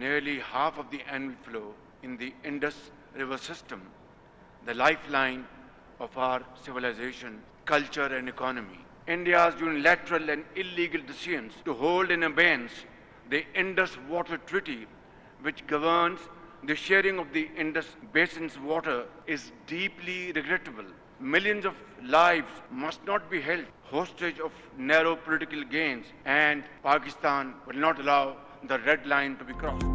Nearly half of the annual flow in the Indus River system, the lifeline of our civilization, culture and economy. India's unilateral and illegal decisions to hold in abeyance the Indus Water Treaty, which governs the sharing of the Indus Basin's water, is deeply regrettable. Millions of lives must not be held hostage of narrow political gains, and Pakistan will not allow the red line to be crossed.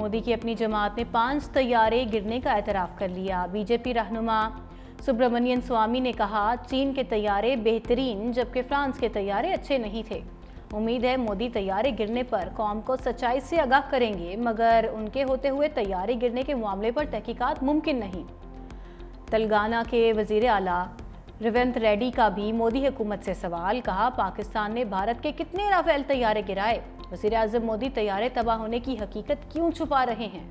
Modi کی اپنی جماعت نے 5 طیارے گرنے کا اعتراف کر لیا۔ بی جے پی رہنما سبرامنین سوامی نے کہا چین کے طیارے بہترین جبکہ فرانس کے طیارے اچھے نہیں تھے۔ امید ہے مودی طیارے گرنے پر قوم کو سچائی سے آگاہ کریں گے، مگر ان کے ہوتے ہوئے طیارے گرنے کے معاملے پر تحقیقات ممکن نہیں۔ تلنگانہ کے وزیر اعلیٰ ریونت ریڈی کا بھی مودی حکومت سے سوال، کہا پاکستان نے بھارت کے کتنے رافیل طیارے گرائے؟ وزیر اعظم مودی طیارے تباہ ہونے کی حقیقت کیوں چھپا رہے ہیں؟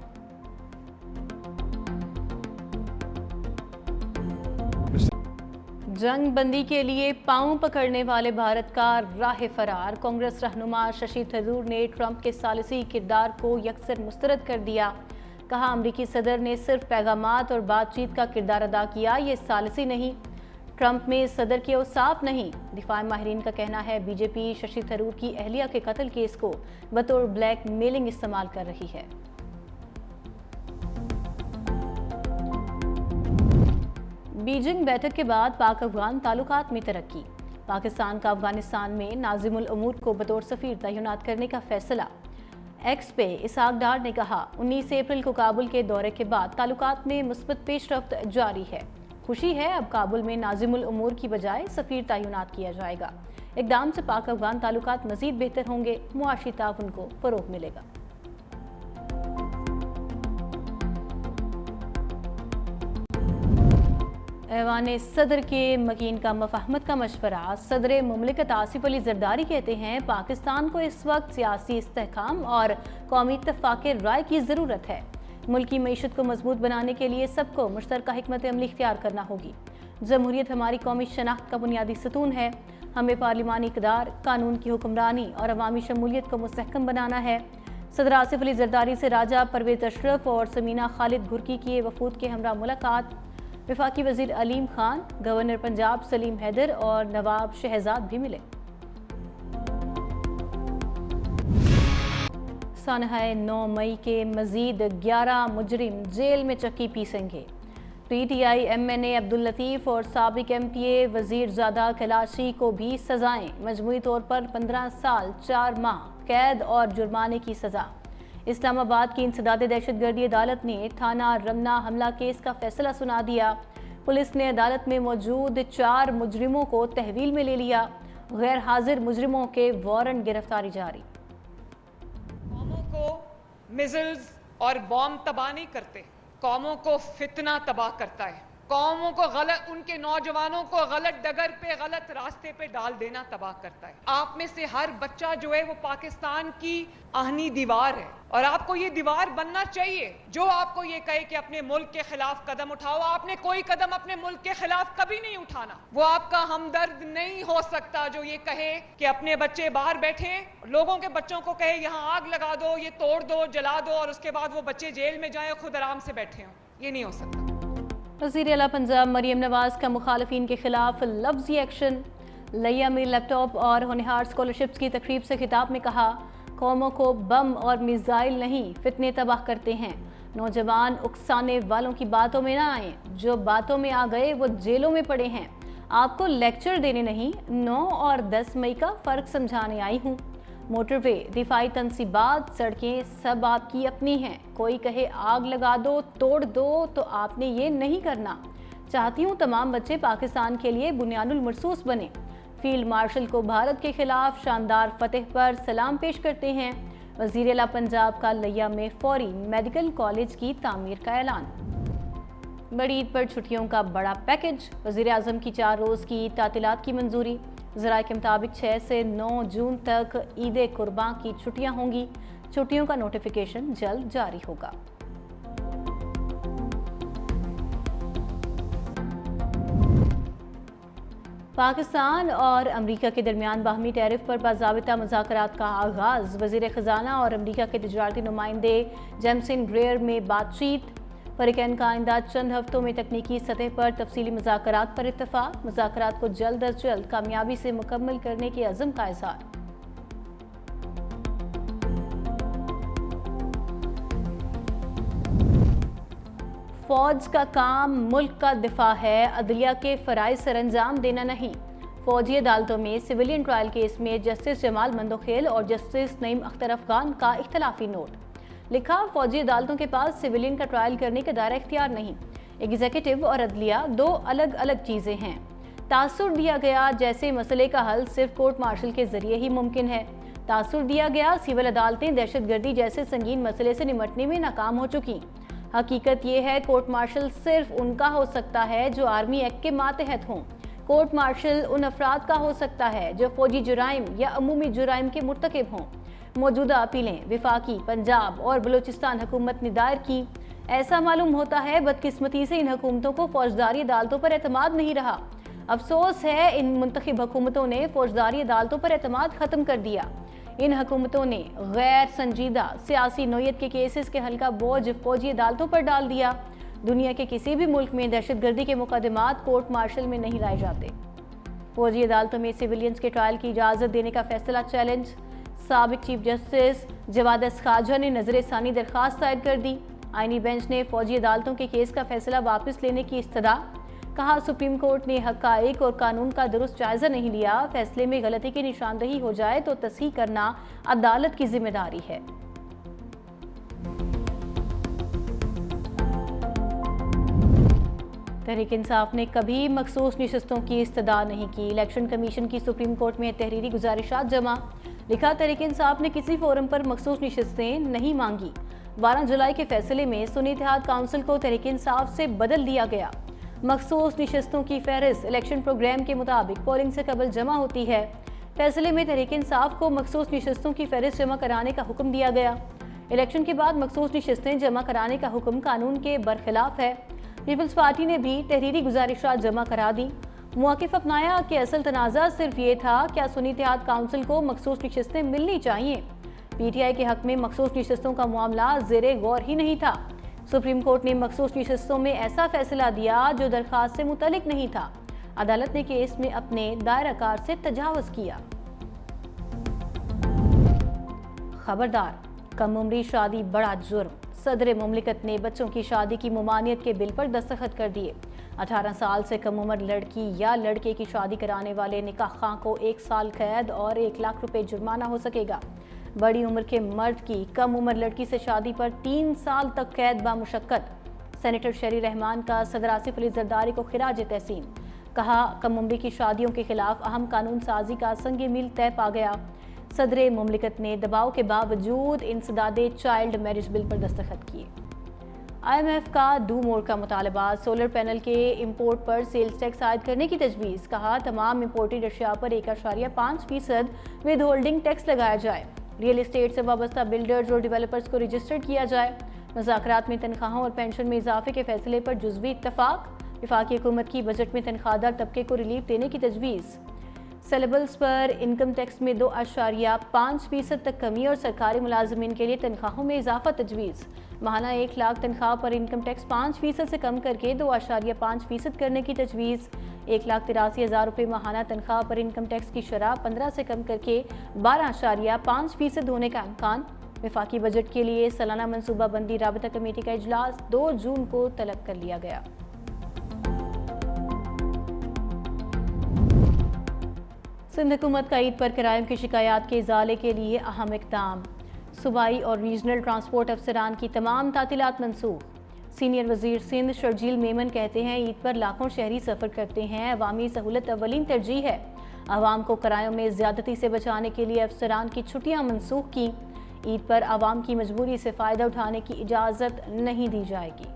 جنگ بندی کے لیے پاؤں پکڑنے والے بھارت کا راہ فرار، کانگریس رہنما ششی تھرور نے ٹرمپ کے ثالثی کردار کو یکسر مسترد کر دیا۔ کہا امریکی صدر نے صرف پیغامات اور بات چیت کا کردار ادا کیا، یہ ثالثی نہیں۔ ٹرمپ میں صدر کے اوصاف نہیں۔ دفاع ماہرین کا کہنا ہے بی جے پی ششی تھرور کی اہلیہ کے قتل کیس کو بطور بلیک میلنگ استعمال کر رہی ہے۔ بیجنگ بیٹھک کے بعد پاک افغان تعلقات میں ترقی، پاکستان کا افغانستان میں ناظم الامور کو بطور سفیر تعینات کرنے کا فیصلہ۔ ایکس پہ اسحاق ڈار نے کہا 19 اپریل کو کابل کے دورے کے بعد تعلقات میں مثبت پیش رفت جاری ہے، خوشی ہے اب کابل میں ناظم الامور کی بجائے سفیر تعینات کیا جائے گا۔ اقدام سے پاک افغان تعلقات مزید بہتر ہوں گے، معاشی تعاون کو فروغ ملے گا۔ ایوان صدر کے مکین کا مفاہمت کا مشورہ، صدر مملکت آصف علی زرداری کہتے ہیں پاکستان کو اس وقت سیاسی استحکام اور قومی اتفاق رائے کی ضرورت ہے۔ ملکی معیشت کو مضبوط بنانے کے لیے سب کو مشترکہ حکمت عملی اختیار کرنا ہوگی۔ جمہوریت ہماری قومی شناخت کا بنیادی ستون ہے، ہمیں پارلیمانی اقدار، قانون کی حکمرانی اور عوامی شمولیت کو مستحکم بنانا ہے۔ صدر آصف علی زرداری سے راجہ پرویز اشرف اور سمینہ خالد گھرکی کی وفود کے ہمراہ ملاقات، وفاقی وزیر علیم خان، گورنر پنجاب سلیم حیدر اور نواب شہزاد بھی ملے۔ سانحہ 9 مئی کے مزید 11 مجرم جیل میں چکی پیسیں گے۔ P T I M N A Abdullatif اور سابق ایم پی اے وزیر زادہ کلاشی کو بھی سزائیں، مجموعی طور پر 15 سال 4 ماہ قید اور جرمانے کی سزا۔ اسلام آباد کی انسداد دہشت گردی عدالت نے تھانہ رمنا حملہ کیس کا فیصلہ سنا دیا۔ پولیس نے عدالت میں موجود 4 مجرموں کو تحویل میں لے لیا، غیر حاضر مجرموں کے وارنٹ گرفتاری جاری۔ قوموں کو میزلز اور بام تباہ نہیں کرتے، قوموں کو فتنہ تباہ کرتا ہے۔ قوموں کو ان کے نوجوانوں کو غلط ڈگر پہ، غلط راستے پہ ڈال دینا تباہ کرتا ہے۔ آپ میں سے ہر بچہ جو ہے وہ پاکستان کی آہنی دیوار ہے، اور آپ کو یہ دیوار بننا چاہیے۔ جو آپ کو یہ کہے کہ اپنے ملک کے خلاف قدم اٹھاؤ، آپ نے کوئی قدم اپنے ملک کے خلاف کبھی نہیں اٹھانا۔ وہ آپ کا ہمدرد نہیں ہو سکتا جو یہ کہے کہ اپنے بچے باہر بیٹھے، لوگوں کے بچوں کو کہے یہاں آگ لگا دو، یہ توڑ دو، جلا دو، اور اس کے بعد وہ بچے جیل میں جائیں، خود آرام سے بیٹھے ہوں۔ یہ نہیں ہو سکتا۔ وزیر اعلیٰ پنجاب مریم نواز کا مخالفین کے خلاف لفظی ایکشن، لیا میں لیپ ٹاپ اور ہونہار اسکالرشپس کی تقریب سے خطاب میں کہا قوموں کو بم اور میزائل نہیں فتنے تباہ کرتے ہیں، نوجوان اکسانے والوں کی باتوں میں نہ آئیں، جو باتوں میں آ گئے وہ جیلوں میں پڑے ہیں۔ آپ کو لیکچر دینے نہیں، 9 اور 10 مئی کا فرق سمجھانے آئی ہوں۔ موٹر وے، دفاعی تنصیبات، سڑکیں سب آپ کی اپنی ہیں، کوئی کہے آگ لگا دو، توڑ دو تو آپ نے یہ نہیں کرنا۔ چاہتی ہوں تمام بچے پاکستان کے لیے بنیان المرصوص بنے۔ فیلڈ مارشل کو بھارت کے خلاف شاندار فتح پر سلام پیش کرتے ہیں۔ وزیر اعلیٰ پنجاب کا لیا میں فوری میڈیکل کالج کی تعمیر کا اعلان۔ بڑی عید پر چھٹیوں کا بڑا پیکج، وزیر اعظم کی 4 روز کی تعطیلات کی منظوری۔ ذرائع کے مطابق 6 سے 9 جون تک عید قرباں کی چھٹیاں ہوں گی، چھٹیوں کا نوٹیفیکیشن جلد جاری ہوگا۔ پاکستان اور امریکہ کے درمیان باہمی ٹیرف پر باضابطہ مذاکرات کا آغاز، وزیر خزانہ اور امریکہ کے تجارتی نمائندے جیمسن گریئر میں بات چیت۔ فریقین کا آئندہ چند ہفتوں میں تکنیکی سطح پر تفصیلی مذاکرات پر اتفاق، مذاکرات کو جلد از جلد کامیابی سے مکمل کرنے کے عزم کا اظہار۔ فوج کا کام ملک کا دفاع ہے، عدلیہ کے فرائض سر انجام دینا نہیں۔ فوجی عدالتوں میں سویلین ٹرائل کیس میں جسٹس جمال مندوخیل اور جسٹس نعیم اختر افغان کا اختلافی نوٹ۔ لکھا فوجی عدالتوں کے پاس سویلین کا ٹرائل کرنے کا دائرہ اختیار نہیں، ایگزیکٹو اور عدلیہ دو الگ الگ چیزیں ہیں۔ تاثر دیا گیا جیسے مسئلے کا حل صرف کورٹ مارشل کے ذریعے ہی ممکن ہے۔ تاثر دیا گیا سول عدالتیں دہشت گردی جیسے سنگین مسئلے سے نمٹنے میں ناکام ہو چکی۔ حقیقت یہ ہے کورٹ مارشل صرف ان کا ہو سکتا ہے جو آرمی ایکٹ کے ماتحت ہوں۔ کورٹ مارشل ان افراد کا ہو سکتا ہے جو فوجی جرائم یا عمومی جرائم کے مرتکب ہوں۔ موجودہ اپیلیں وفاقی، پنجاب اور بلوچستان حکومت نے دائر کی۔ ایسا معلوم ہوتا ہے بدقسمتی سے ان حکومتوں کو فوجداری عدالتوں پر اعتماد نہیں رہا۔ افسوس ہے ان منتخب حکومتوں نے فوجداری عدالتوں پر اعتماد ختم کر دیا۔ ان حکومتوں نے غیر سنجیدہ سیاسی نوعیت کے کیسز کے حل کا بوجھ فوجی عدالتوں پر ڈال دیا۔ دنیا کے کسی بھی ملک میں دہشت گردی کے مقدمات کورٹ مارشل میں نہیں لائے جاتے۔ فوجی عدالتوں میں سویلینز کے ٹرائل کی اجازت دینے کا فیصلہ چیلنج۔ سابق چیف جسٹس جواد خواجہ نے نظر ثانی درخواست دائر کر دی۔ آئینی بینچ نے فوجی عدالتوں کے کیس کا فیصلہ واپس لینے کی استدعا۔ کہا سپریم کورٹ نے حقائق اور قانون کا درست جائزہ نہیں لیا، فیصلے میں غلطی کی نشاندہی ہو جائے تو تصحیح کرنا عدالت کی ذمہ داری ہے۔ تحریک انصاف نے کبھی مخصوص نشستوں کی استدعا نہیں کی، الیکشن کمیشن کی سپریم کورٹ میں تحریری گزارشات جمع۔ لکھا تحریک انصاف نے کسی فورم پر مخصوص نشستیں نہیں مانگی۔ 12 جولائی کے فیصلے میں سنی اتحاد کونسل کو تحریک انصاف سے بدل دیا گیا۔ مخصوص نشستوں کی فہرست الیکشن پروگرام کے مطابق پولنگ سے قبل جمع ہوتی ہے۔ فیصلے میں تحریک انصاف کو مخصوص نشستوں کی فہرست جمع کرانے کا حکم دیا گیا۔ الیکشن کے بعد مخصوص نشستیں جمع کرانے کا حکم قانون کے برخلاف ہے۔ پیپلز پارٹی نے بھی تحریری گزارشات جمع کرا دی۔ موقف اپنایا کہ اصل تنازع صرف یہ تھا کیا سنی اتحاد کونسل کو مخصوص نشستیں ملنی چاہیے۔ پی ٹی آئی کے حق میں مخصوص نشستوں کا معاملہ زیر غور ہی نہیں تھا۔ سپریم کورٹ نے مخصوص نشستوں میں ایسا فیصلہ دیا جو درخواست سے متعلق نہیں تھا۔ عدالت نے کیس میں اپنے دائرہ کار سے تجاوز کیا۔ خبردار، کم عمری شادی بڑا جرم۔ صدر مملکت نے بچوں کی شادی کی ممانعت کے بل پر دستخط کر دیے۔ 18 سال سے کم عمر لڑکی یا لڑکے کی شادی کرانے والے نکاح خواہ کو 1 سال قید اور 1 لاکھ روپے جرمانہ ہو سکے گا۔ بڑی عمر کے مرد کی کم عمر لڑکی سے شادی پر 3 سال تک قید بامشقت۔ سینیٹر شہری رحمان کا صدر آصف علی زرداری کو خراج تحسین۔ کہا کم عمری کی شادیوں کے خلاف اہم قانون سازی کا سنگ میل طے پا گیا۔ صدر مملکت نے دباؤ کے باوجود انسداد چائلڈ میرج بل پر دستخط کیے۔ آئی ایم ایف کا ڈو مور کا مطالبہ، سولر پینل کے امپورٹ پر سیلز ٹیکس عائد کرنے کی تجویز۔ کہا تمام امپورٹڈ اشیاء پر 1.5% ود ہولڈنگ ٹیکس لگایا جائے۔ ریئل اسٹیٹ سے وابستہ بلڈرز اور ڈیولپرز کو رجسٹرڈ کیا جائے۔ مذاکرات میں تنخواہوں اور پینشن میں اضافے کے فیصلے پر جزوی اتفاق۔ وفاقی حکومت کی بجٹ میں تنخواہ دار طبقے کو ریلیف دینے کی تجویز۔ سیلیبلز پر انکم ٹیکس میں 2.5% تک کمی اور سرکاری ملازمین کے لیے تنخواہوں میں اضافہ تجویز۔ ماہانہ 1 لاکھ تنخواہ پر انکم ٹیکس 5% سے کم کر کے 2.5% کرنے کی تجویز۔ 1,83,000 روپے ماہانہ تنخواہ پر انکم ٹیکس کی شرح 15 سے کم کر کے 12.5% ہونے کا امکان۔ وفاقی بجٹ کے لیے سالانہ منصوبہ بندی رابطہ کمیٹی کا اجلاس 2 جون کو طلب کر لیا گیا۔ سندھ حکومت کا عید پر کرائم کی شکایات کے ازالے کے لیے اہم اقدام۔ صوبائی اور ریجنل ٹرانسپورٹ افسران کی تمام تعطیلات منسوخ۔ سینئر وزیر سندھ شرجیل میمن کہتے ہیں عید پر لاکھوں شہری سفر کرتے ہیں، عوامی سہولت اولین ترجیح ہے۔ عوام کو کرایوں میں زیادتی سے بچانے کے لیے افسران کی چھٹیاں منسوخ کی۔ عید پر عوام کی مجبوری سے فائدہ اٹھانے کی اجازت نہیں دی جائے گی۔